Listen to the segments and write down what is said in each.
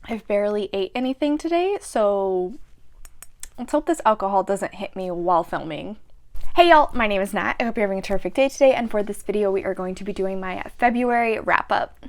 I've barely ate anything today, so let's hope this alcohol doesn't hit me while filming. Hey y'all, my name is Nat. I hope you're having a terrific day today, and for this video we are going to be doing my February wrap-up.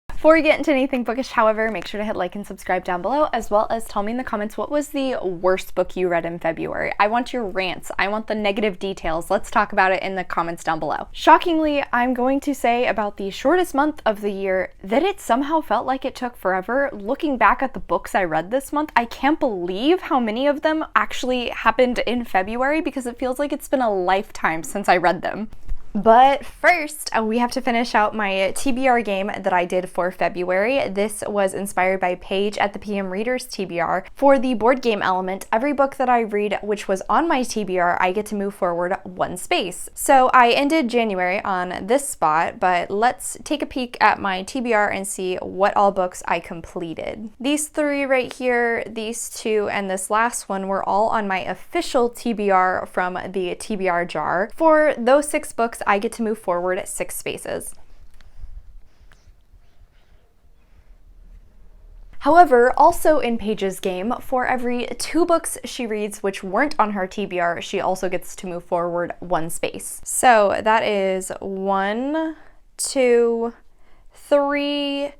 Before we get into anything bookish, however, make sure to hit like and subscribe down below, as well as tell me in the comments what was the worst book you read in February. I want your rants. I want the negative details. Let's talk about it in the comments down below. Shockingly, I'm going to say about the shortest month of the year that it somehow felt like it took forever. Looking back at the books I read this month, I can't believe how many of them actually happened in February because it feels like it's been a lifetime since I read them. But first, we have to finish out my TBR game that I did for February. This was inspired by Paige at the PM Readers TBR. For the board game element, every book that I read which was on my TBR, I get to move forward one space. So I ended January on this spot, but let's take a peek at my TBR and see what all books I completed. These three right here, these two, and this last one were all on my official TBR from the TBR jar. For those 6 books, I get to move forward 6 spaces. However, also in Paige's game, for every 2 books she reads which weren't on her TBR, she also gets to move forward 1 space. So that is 1, 2, 3,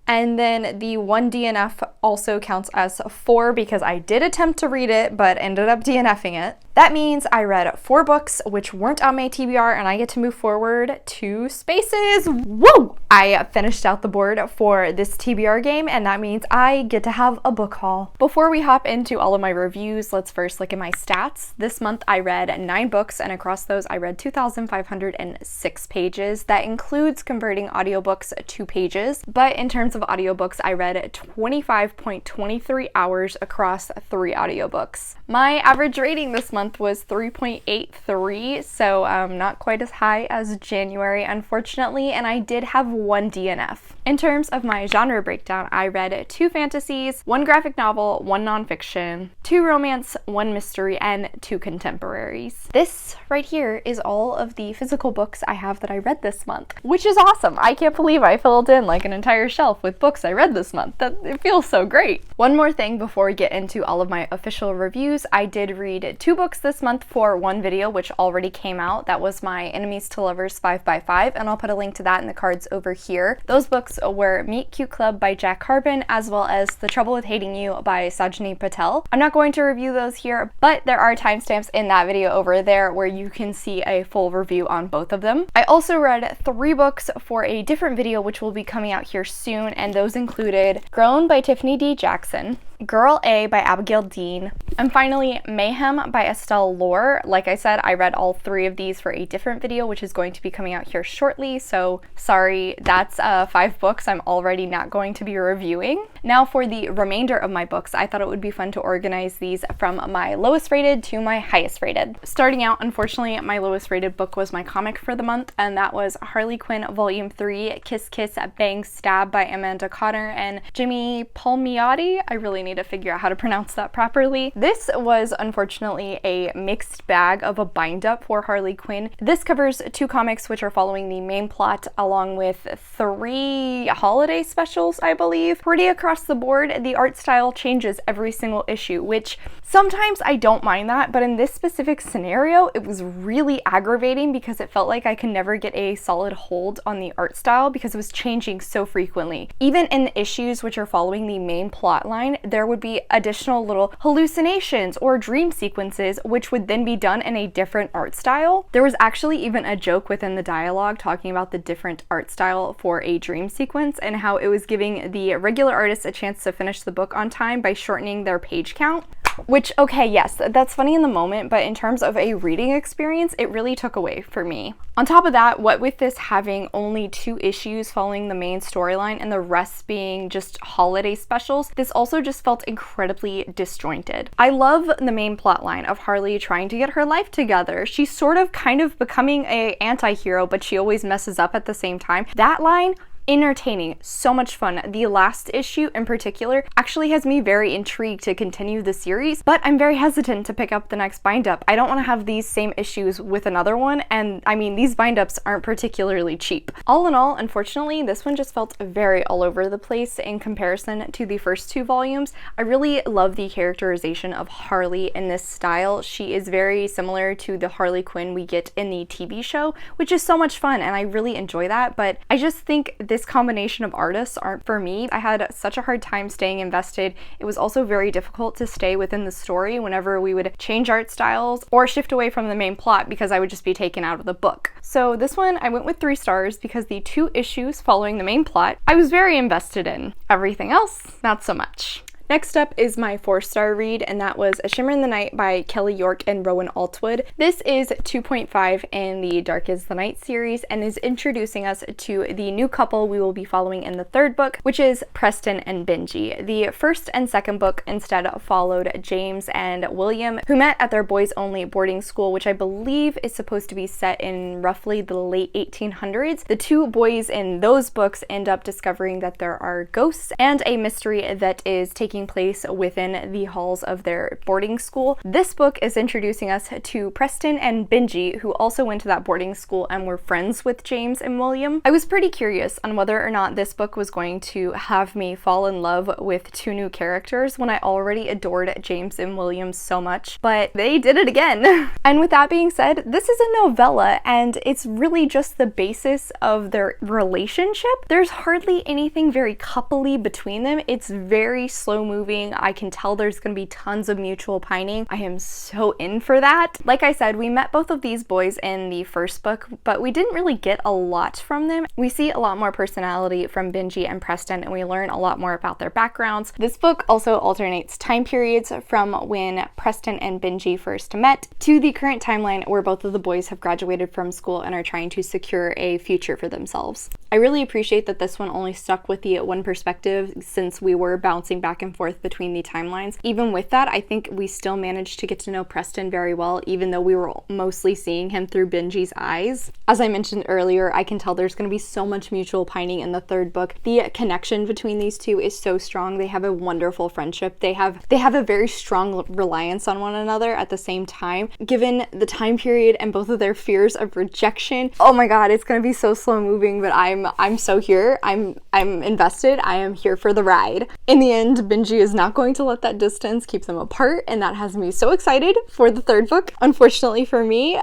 and then the 1 DNF also counts as 4 because I did attempt to read it but ended up DNFing it. That means I read 4 books which weren't on my TBR and I get to move forward 2 spaces. Woo! I finished out the board for this TBR game, and that means I get to have a book haul. Before we hop into all of my reviews, let's first look at my stats. This month I read 9 books, and across those I read 2,506 pages. That includes converting audiobooks to pages, but in terms of audiobooks, I read 25.23 hours across 3 audiobooks. My average rating this month was 3.83, so not quite as high as January, unfortunately, and I did have 1 DNF. In terms of my genre breakdown, I read 2 fantasies, 1 graphic novel, 1 nonfiction, 2 romance, 1 mystery, and 2 contemporaries. This right here is all of the physical books I have that I read this month, which is awesome. I can't believe I filled in like an entire shelf with books I read this month. It feels so great. One more thing before we get into all of my official reviews, I did read 2 books this month for one video which already came out. That was my Enemies to Lovers 5x5, and I'll put a link to that in the cards over here. Those books were Meet Cute Club by Jack Carbon, as well as The Trouble with Hating You by Sajani Patel. I'm not going to review those here, but there are timestamps in that video over there where you can see a full review on both of them. I also read 3 books for a different video which will be coming out here soon, and those included Grown by Tiffany D. Jackson, Girl A by Abigail Dean, and finally Mayhem by Estelle Lohr. Like I said, I read all 3 of these for a different video which is going to be coming out here shortly, so sorry, that's 5 books I'm already not going to be reviewing. Now for the remainder of my books, I thought it would be fun to organize these from my lowest rated to my highest rated. Starting out, unfortunately, my lowest rated book was my comic for the month, and that was Harley Quinn Volume 3, Kiss Kiss Bang Stab by Amanda Cotter and Jimmy Palmiotti. I really need to figure out how to pronounce that properly. This was unfortunately a mixed bag of a bind-up for Harley Quinn. This covers 2 comics which are following the main plot along with 3 holiday specials, I believe. Pretty across the board, the art style changes every single issue, which sometimes I don't mind that, but in this specific scenario, it was really aggravating because it felt like I could never get a solid hold on the art style because it was changing so frequently. Even in the issues which are following the main plot line, there would be additional little hallucinations or dream sequences which would then be done in a different art style. There was actually even a joke within the dialogue talking about the different art style for a dream sequence and how it was giving the regular artists a chance to finish the book on time by shortening their page count. Which, okay, yes, that's funny in the moment, but in terms of a reading experience, it really took away for me. On top of that, what with this having only 2 issues following the main storyline and the rest being just holiday specials, this also just felt incredibly disjointed. I love the main plotline of Harley trying to get her life together. She's sort of kind of becoming an anti-hero, but she always messes up at the same time. That line entertaining, so much fun. The last issue in particular actually has me very intrigued to continue the series, but I'm very hesitant to pick up the next bind-up. I don't want to have these same issues with another one, and I mean, these bind-ups aren't particularly cheap. All in all, unfortunately, this one just felt very all over the place in comparison to the first two volumes. I really love the characterization of Harley in this style. She is very similar to the Harley Quinn we get in the TV show, which is so much fun, and I really enjoy that, but I just think this combination of artists aren't for me. I had such a hard time staying invested. It was also very difficult to stay within the story whenever we would change art styles or shift away from the main plot because I would just be taken out of the book. So this one I went with 3 stars because the 2 issues following the main plot I was very invested in. Everything else, not so much. Next up is my 4-star read, and that was A Shimmer in the Night by Kelly York and Rowan Altwood. This is 2.5 in the Dark is the Night series and is introducing us to the new couple we will be following in the 3rd book, which is Preston and Benji. The 1st and 2nd book instead followed James and William, who met at their boys-only boarding school, which I believe is supposed to be set in roughly the late 1800s. The 2 boys in those books end up discovering that there are ghosts and a mystery that is taking place within the halls of their boarding school. This book is introducing us to Preston and Benji, who also went to that boarding school and were friends with James and William. I was pretty curious on whether or not this book was going to have me fall in love with 2 new characters when I already adored James and William so much, but they did it again. And with that being said, this is a novella and it's really just the basis of their relationship. There's hardly anything very coupley between them. It's very slow moving. I can tell there's going to be tons of mutual pining. I am so in for that. Like I said, we met both of these boys in the 1st book, but we didn't really get a lot from them. We see a lot more personality from Benji and Preston, and we learn a lot more about their backgrounds. This book also alternates time periods from when Preston and Benji first met to the current timeline where both of the boys have graduated from school and are trying to secure a future for themselves. I really appreciate that this one only stuck with the one perspective since we were bouncing back and forth between the timelines. Even with that, I think we still managed to get to know Preston very well, even though we were mostly seeing him through Benji's eyes. As I mentioned earlier, I can tell there's going to be so much mutual pining in the 3rd book. The connection between these 2 is so strong. They have a wonderful friendship. They have a very strong reliance on one another at the same time. Given the time period and both of their fears of rejection, oh my god, it's going to be so slow moving, but I'm so here. I'm invested. I am here for the ride. In the end, Benji is not going to let that distance keep them apart, and that has me so excited for the 3rd book. Unfortunately for me,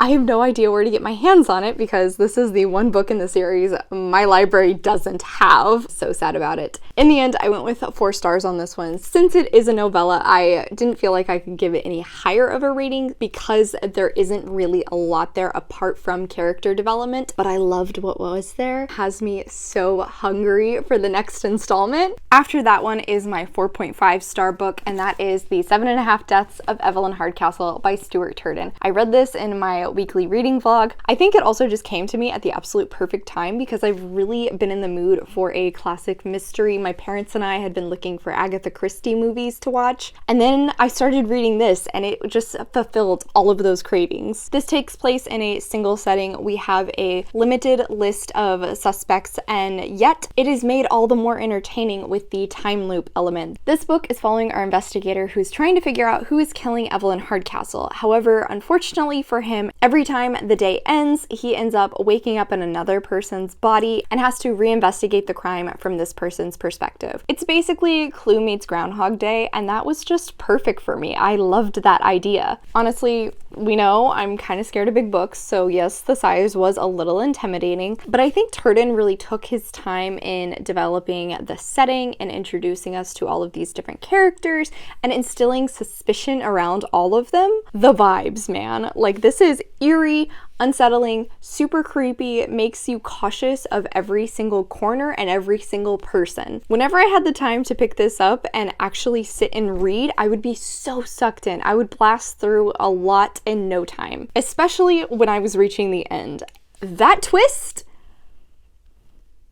I have no idea where to get my hands on it because this is the one book in the series my library doesn't have. So sad about it. In the end, I went with 4 stars on this one. Since it is a novella, I didn't feel like I could give it any higher of a rating because there isn't really a lot there apart from character development, but I loved what was there. It has me so hungry for the next installment. After that one is my 4.5 star book, and that is The 7.5 Deaths of Evelyn Hardcastle by Stuart Turton. I read this in my weekly reading vlog. I think it also just came to me at the absolute perfect time because I've really been in the mood for a classic mystery. My parents and I had been looking for Agatha Christie movies to watch, and then I started reading this and it just fulfilled all of those cravings. This takes place in a single setting. We have a limited list of suspects, and yet it is made all the more entertaining with the time loop element. This book is following our investigator who's trying to figure out who is killing Evelyn Hardcastle. However, unfortunately for him, every time the day ends, he ends up waking up in another person's body and has to reinvestigate the crime from this person's perspective. It's basically Clue meets Groundhog Day, and that was just perfect for me. I loved that idea. Honestly, we know I'm kind of scared of big books, so yes, the size was a little intimidating, but I think Turton really took his time in developing the setting and introducing us to all of these different characters and instilling suspicion around all of them. The vibes, man. Like, this is eerie, unsettling, super creepy, makes you cautious of every single corner and every single person. Whenever I had the time to pick this up and actually sit and read, I would be so sucked in. I would blast through a lot in no time, especially when I was reaching the end. That twist,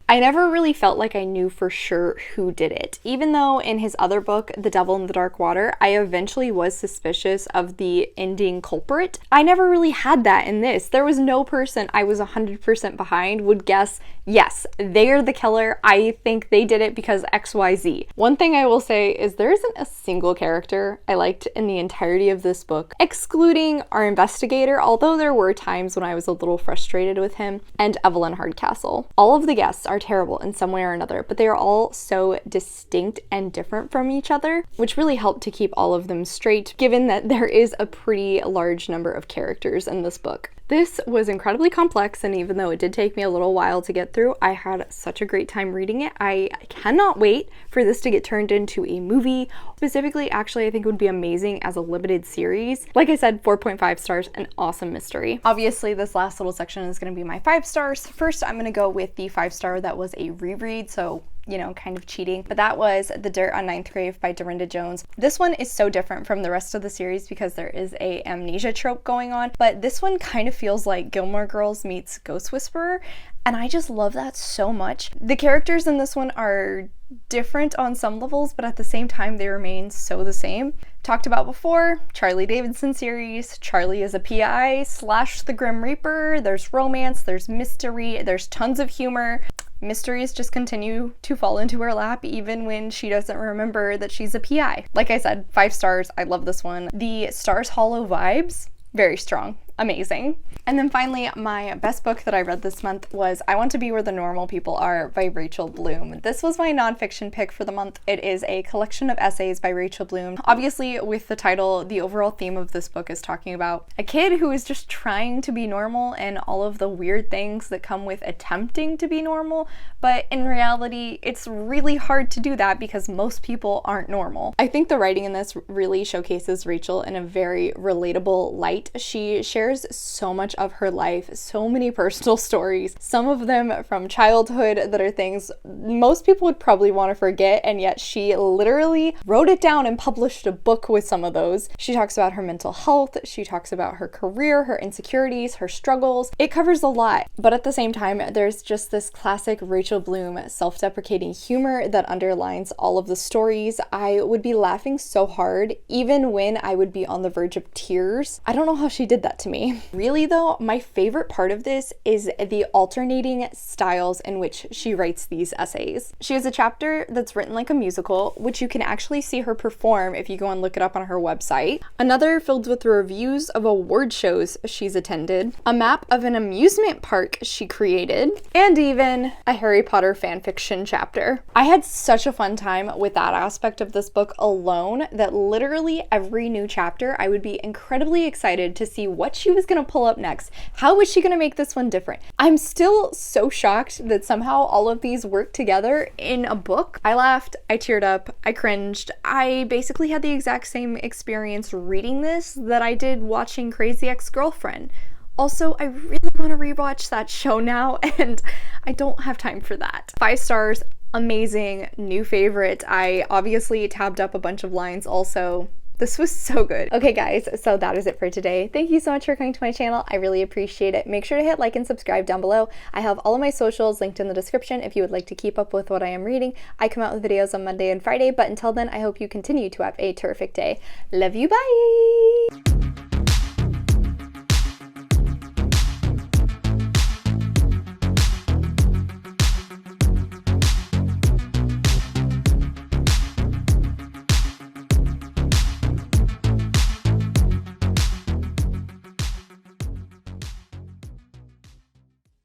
I never really felt like I knew for sure who did it. Even though in his other book, The Devil in the Dark Water, I eventually was suspicious of the ending culprit, I never really had that in this. There was no person I was 100% behind would guess, yes, they are the killer. I think they did it because XYZ. One thing I will say is there isn't a single character I liked in the entirety of this book, excluding our investigator, although there were times when I was a little frustrated with him, and Evelyn Hardcastle. All of the guests are terrible in some way or another, but they are all so distinct and different from each other, which really helped to keep all of them straight, given that there is a pretty large number of characters in this book. This was incredibly complex, and even though it did take me a little while to get through, I had such a great time reading it. I cannot wait for this to get turned into a movie. Specifically, actually, I think it would be amazing as a limited series. Like I said, 4.5 stars, an awesome mystery. Obviously, this last little section is going to be my 5 stars. First, I'm going to go with the 5-star that was a reread, so you know, kind of cheating, but that was The Dirt on Ninth Grave by Dorinda Jones. This one is so different from the rest of the series because there is a amnesia trope going on, but this one kind of feels like Gilmore Girls meets Ghost Whisperer, and I just love that so much. The characters in this one are different on some levels, but at the same time they remain so the same. Talked about before, Charlie Davidson series. Charlie is a PI / the Grim Reaper. There's romance, there's mystery, there's tons of humor. Mysteries just continue to fall into her lap even when she doesn't remember that she's a PI. Like I said, 5 stars. I love this one. The Stars Hollow vibes, very strong. Amazing. And then finally, my best book that I read this month was I Want to Be Where the Normal People Are by Rachel Bloom. This was my nonfiction pick for the month. It is a collection of essays by Rachel Bloom. Obviously, with the title, the overall theme of this book is talking about a kid who is just trying to be normal and all of the weird things that come with attempting to be normal, but in reality, it's really hard to do that because most people aren't normal. I think the writing in this really showcases Rachel in a very relatable light. She shares so much of her life, so many personal stories, some of them from childhood that are things most people would probably want to forget, and yet she literally wrote it down and published a book with some of those. She talks about her mental health, she talks about her career, her insecurities, her struggles. It covers a lot, but at the same time, there's just this classic Rachel Bloom self-deprecating humor that underlines all of the stories. I would be laughing so hard, even when I would be on the verge of tears. I don't know how she did that to me. Really though, my favorite part of this is the alternating styles in which she writes these essays. She has a chapter that's written like a musical, which you can actually see her perform if you go and look it up on her website. Another filled with reviews of award shows she's attended, a map of an amusement park she created, and even a Harry Potter fanfiction chapter. I had such a fun time with that aspect of this book alone that literally every new chapter I would be incredibly excited to see what she was going to pull up next. How was she going to make this one different? I'm still so shocked that somehow all of these work together in a book. I laughed, I teared up, I cringed. I basically had the exact same experience reading this that I did watching Crazy Ex-Girlfriend. Also, I really want to rewatch that show now, and I don't have time for that. 5 stars, amazing, new favorite. I obviously tabbed up a bunch of lines also. This was so good. Okay guys, so that is it for today. Thank you so much for coming to my channel. I really appreciate it. Make sure to hit like and subscribe down below. I have all of my socials linked in the description if you would like to keep up with what I am reading. I come out with videos on Monday and Friday, but until then, I hope you continue to have a terrific day. Love you, bye!